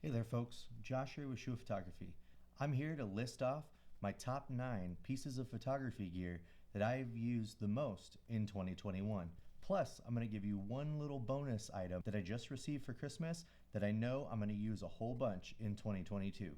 Hey there folks, Josh here with Shua Photography. I'm here to list off my top 9 pieces of photography gear that I've used the most in 2021. Plus, I'm going to give you one little bonus item that I just received for Christmas that I know I'm going to use a whole bunch in 2022.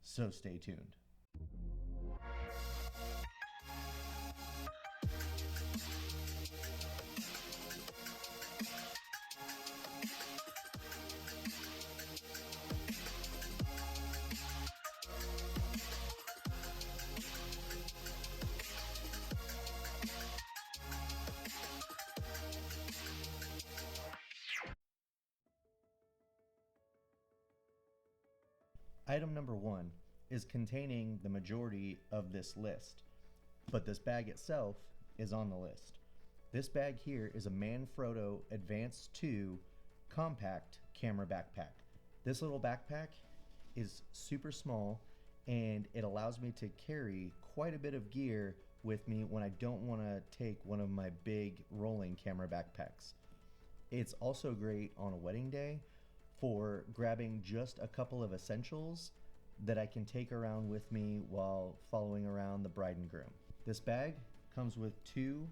So stay tuned. Item number 1 is containing the majority of this list, but this bag itself is on the list. This bag here is a Manfrotto Advanced 2 compact camera backpack. This little backpack is super small and it allows me to carry quite a bit of gear with me when I don't want to take one of my big rolling camera backpacks. It's also great on a wedding day for grabbing just a couple of essentials that I can take around with me while following around the bride and groom. This bag comes with 2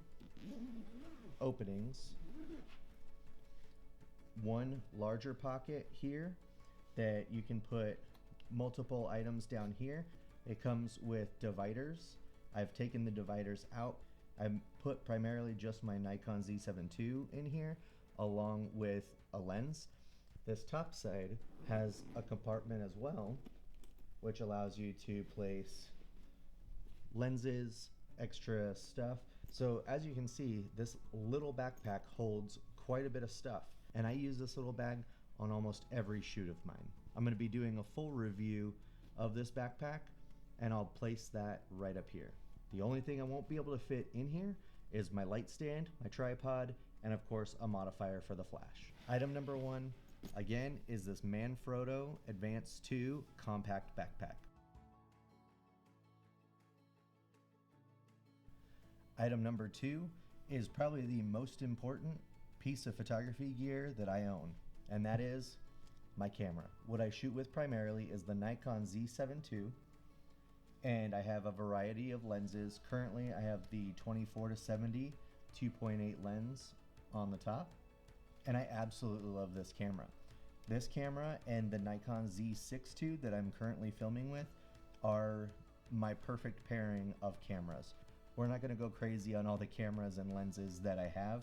openings, one larger pocket here that you can put multiple items down here. It comes with dividers. I've taken the dividers out. I put primarily just my Nikon Z7II in here along with a lens. This top side has a compartment as well, which allows you to place lenses, extra stuff. So as you can see, this little backpack holds quite a bit of stuff, and I use this little bag on almost every shoot of mine. I'm going to be doing a full review of this backpack, and I'll place that right up here. The only thing I won't be able to fit in here is my light stand, my tripod, and of course a modifier for the flash. Item number 1 again is this Manfrotto Advanced 2 compact backpack. Item number 2 is probably the most important piece of photography gear that I own, and that is my camera. What I shoot with primarily is the Nikon Z7II, and I have a variety of lenses. Currently I have the 24-70 2.8 lens on the top, and I absolutely love this camera. This camera and the Nikon Z6II that I'm currently filming with are my perfect pairing of cameras. We're not going to go crazy on all the cameras and lenses that I have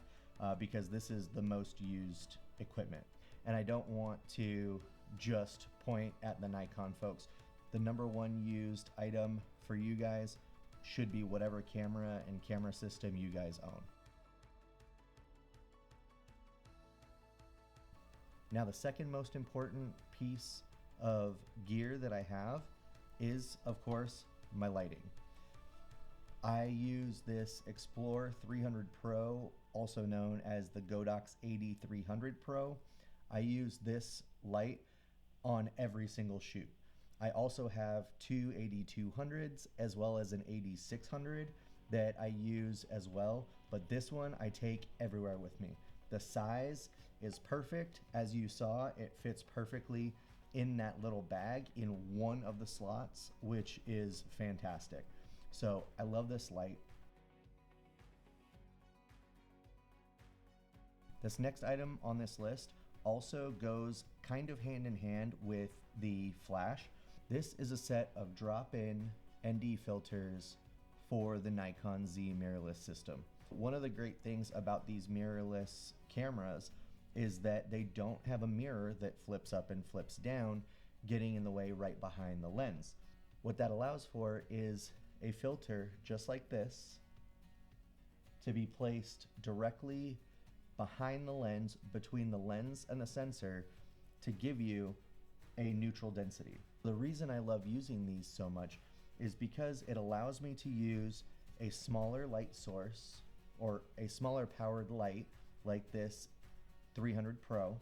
because this is the most used equipment. And I don't want to just point at the Nikon folks. The number 1 used item for you guys should be whatever camera and camera system you guys own. Now, the second most important piece of gear that I have is, of course, my lighting. I use this Explore 300 Pro, also known as the Godox 8300 Pro. I use this light on every single shoot. I also have 2 8200s as well as an 8600 that I use as well, but this one I take everywhere with me. The size is perfect. As you saw, it fits perfectly in that little bag in one of the slots, which is fantastic. So I love this light. This next item on this list also goes kind of hand in hand with the flash. This is a set of drop-in ND filters for the Nikon Z mirrorless system. One of the great things about these mirrorless cameras is that they don't have a mirror that flips up and flips down, getting in the way right behind the lens. What that allows for is a filter just like this to be placed directly behind the lens, between the lens and the sensor, to give you a neutral density. The reason I love using these so much is because it allows me to use a smaller light source or a smaller powered light like this 300 Pro,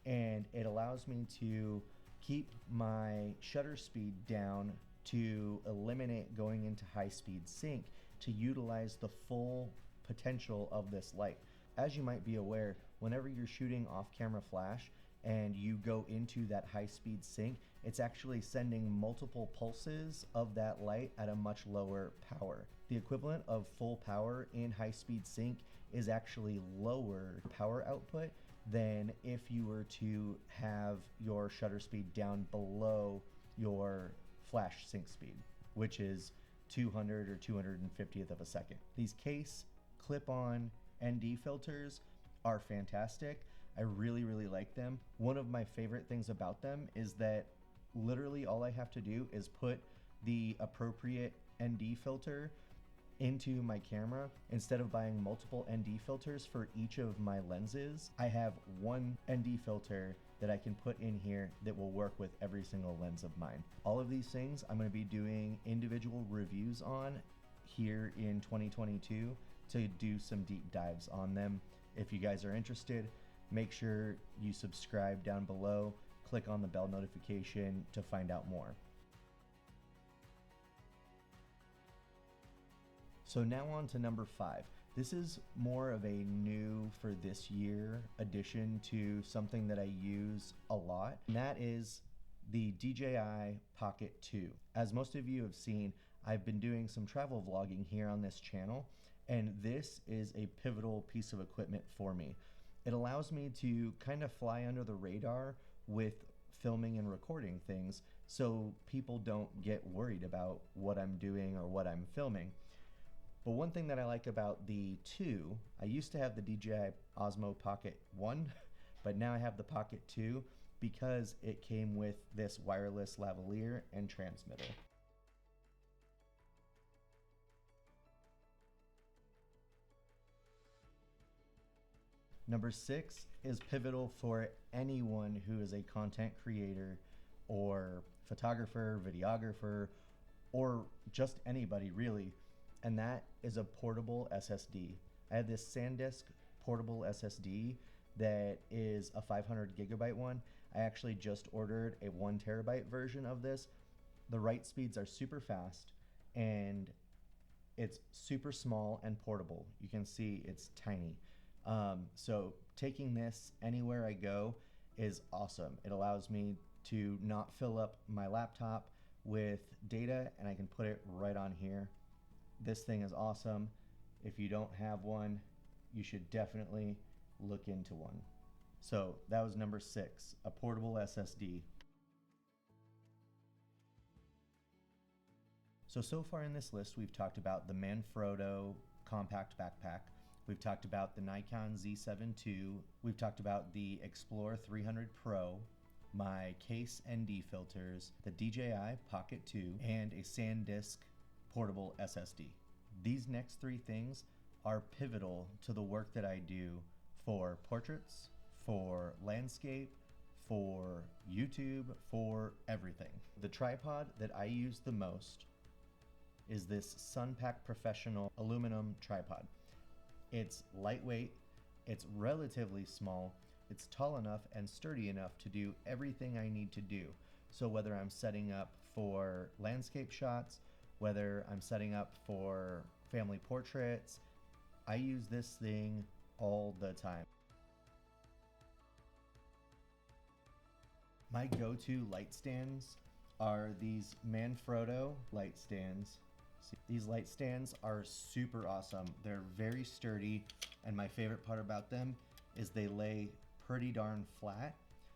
and it allows me to keep my shutter speed down to eliminate going into high-speed sync to utilize the full potential of this light. As you might be aware, whenever you're shooting off-camera flash and you go into that high-speed sync, it's actually sending multiple pulses of that light at a much lower power. The equivalent of full power in high-speed sync is actually lower power output than if you were to have your shutter speed down below your flash sync speed, which is 200 or 250th of a second. These case clip-on ND filters are fantastic. I really, really like them. One of my favorite things about them is that literally all I have to do is put the appropriate ND filter into my camera. Instead of buying multiple ND filters for each of my lenses, I have one ND filter that I can put in here that will work with every single lens of mine. All of these things I'm going to be doing individual reviews on here in 2022 to do some deep dives on them. If you guys are interested, make sure you subscribe down below, click on the bell notification to find out more. So now on to number 5. This is more of a new for this year addition to something that I use a lot, and that is the DJI Pocket 2. As most of you have seen, I've been doing some travel vlogging here on this channel, and this is a pivotal piece of equipment for me. It allows me to kind of fly under the radar with filming and recording things so people don't get worried about what I'm doing or what I'm filming. But one thing that I like about the 2, I used to have the DJI Osmo Pocket 1, but now I have the Pocket 2 because it came with this wireless lavalier and transmitter. Number 6 is pivotal for anyone who is a content creator or photographer, videographer, or just anybody really, and that is a portable SSD. I have this SanDisk portable SSD that is a 500 gigabyte one. I actually just ordered a 1 terabyte version of this. The write speeds are super fast and it's super small and portable. You can see it's tiny. So taking this anywhere I go is awesome. It allows me to not fill up my laptop with data, and I can put it right on here. This thing is awesome. If you don't have one, you should definitely look into one. So that was number 6, a portable SSD. So far in this list, we've talked about the Manfrotto compact backpack. We've talked about the Nikon Z7II. We've talked about the Explore 300 Pro, my case ND filters, the DJI Pocket 2, and a SanDisk portable SSD. These next 3 things are pivotal to the work that I do for portraits, for landscape, for YouTube, for everything. The tripod that I use the most is this Sunpack Professional aluminum tripod. It's lightweight, it's relatively small, it's tall enough and sturdy enough to do everything I need to do. So whether I'm setting up for landscape shots, whether I'm setting up for family portraits, I use this thing all the time. My go-to light stands are these Manfrotto light stands. These light stands are super awesome. They're very sturdy, and my favorite part about them is they lay pretty darn flat,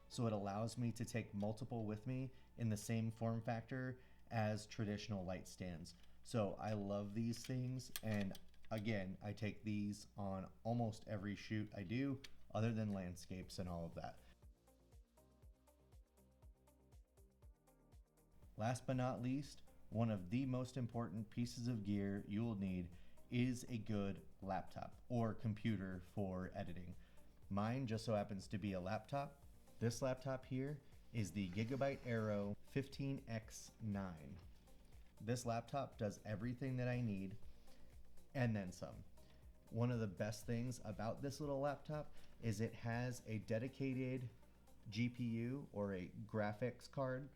so it allows me to take multiple with me in the same form factor as traditional light stands. So I love these things, and again, I take these on almost every shoot I do, other than landscapes and all of that. Last but not least, one of the most important pieces of gear you will need is a good laptop or computer for editing. Mine just so happens to be a laptop. This laptop here is the Gigabyte Aero 15X9. This laptop does everything that I need and then some. One of the best things about this little laptop is it has a dedicated GPU or a graphics card,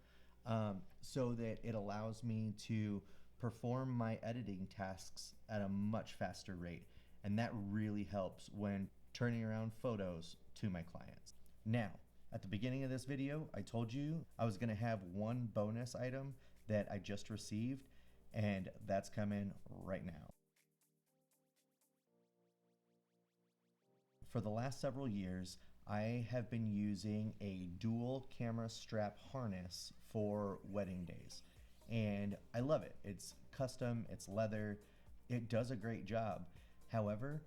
so that it allows me to perform my editing tasks at a much faster rate. And that really helps when turning around photos to my clients. Now, At the beginning of this video, I told you I was gonna have one bonus item that I just received, and that's coming right now. For the last several years, I have been using a dual camera strap harness for wedding days, and I love it. It's custom, it's leather, it does a great job. However,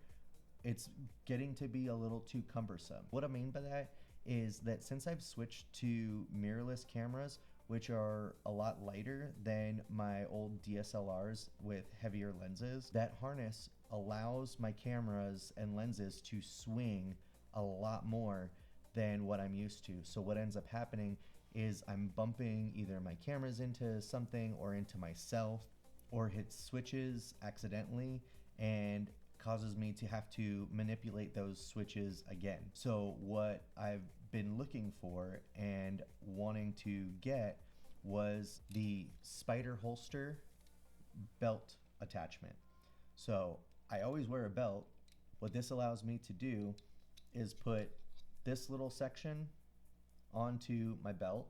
it's getting to be a little too cumbersome. What I mean by that is that since I've switched to mirrorless cameras, which are a lot lighter than my old DSLRs with heavier lenses, that harness allows my cameras and lenses to swing a lot more than what I'm used to. So what ends up happening is I'm bumping either my cameras into something or into myself, or hit switches accidentally, and causes me to have to manipulate those switches again. So what I've been looking for and wanting to get was the spider holster belt attachment. So I always wear a belt. What this allows me to do is put this little section onto my belt,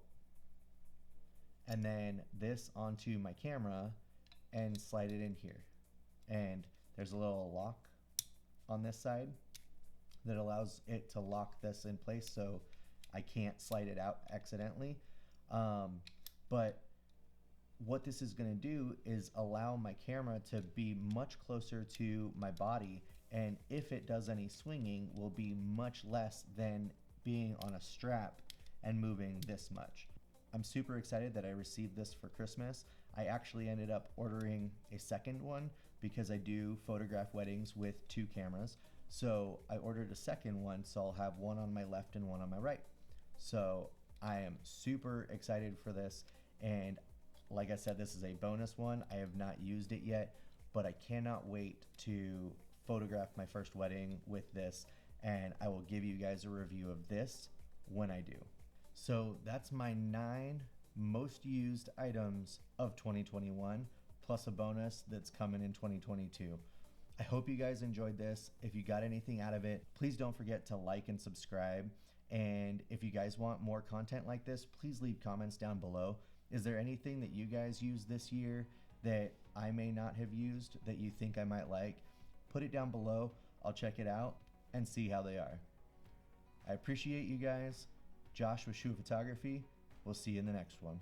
and then this onto my camera, and slide it in here. And there's a little lock on this side that allows it to lock this in place so I can't slide it out accidentally. But what this is going to do is allow my camera to be much closer to my body, and if it does any swinging, will be much less than being on a strap and moving this much. I'm super excited that I received this for Christmas. I actually ended up ordering a second one because I do photograph weddings with two cameras. So I ordered a second one, so I'll have one on my left and one on my right. So I am super excited for this, and like I said, this is a bonus one. I have not used it yet, but I cannot wait to photograph my first wedding with this, and I will give you guys a review of this when I do. So that's my 9 most used items of 2021, plus a bonus that's coming in 2022. I hope you guys enjoyed this. If you got anything out of it, please don't forget to like and subscribe. And if you guys want more content like this, please leave comments down below. Is there anything that you guys used this year that I may not have used that you think I might like? Put it down below. I'll check it out and see how they are. I appreciate you guys. Josh with Shoe Photography. We'll see you in the next one.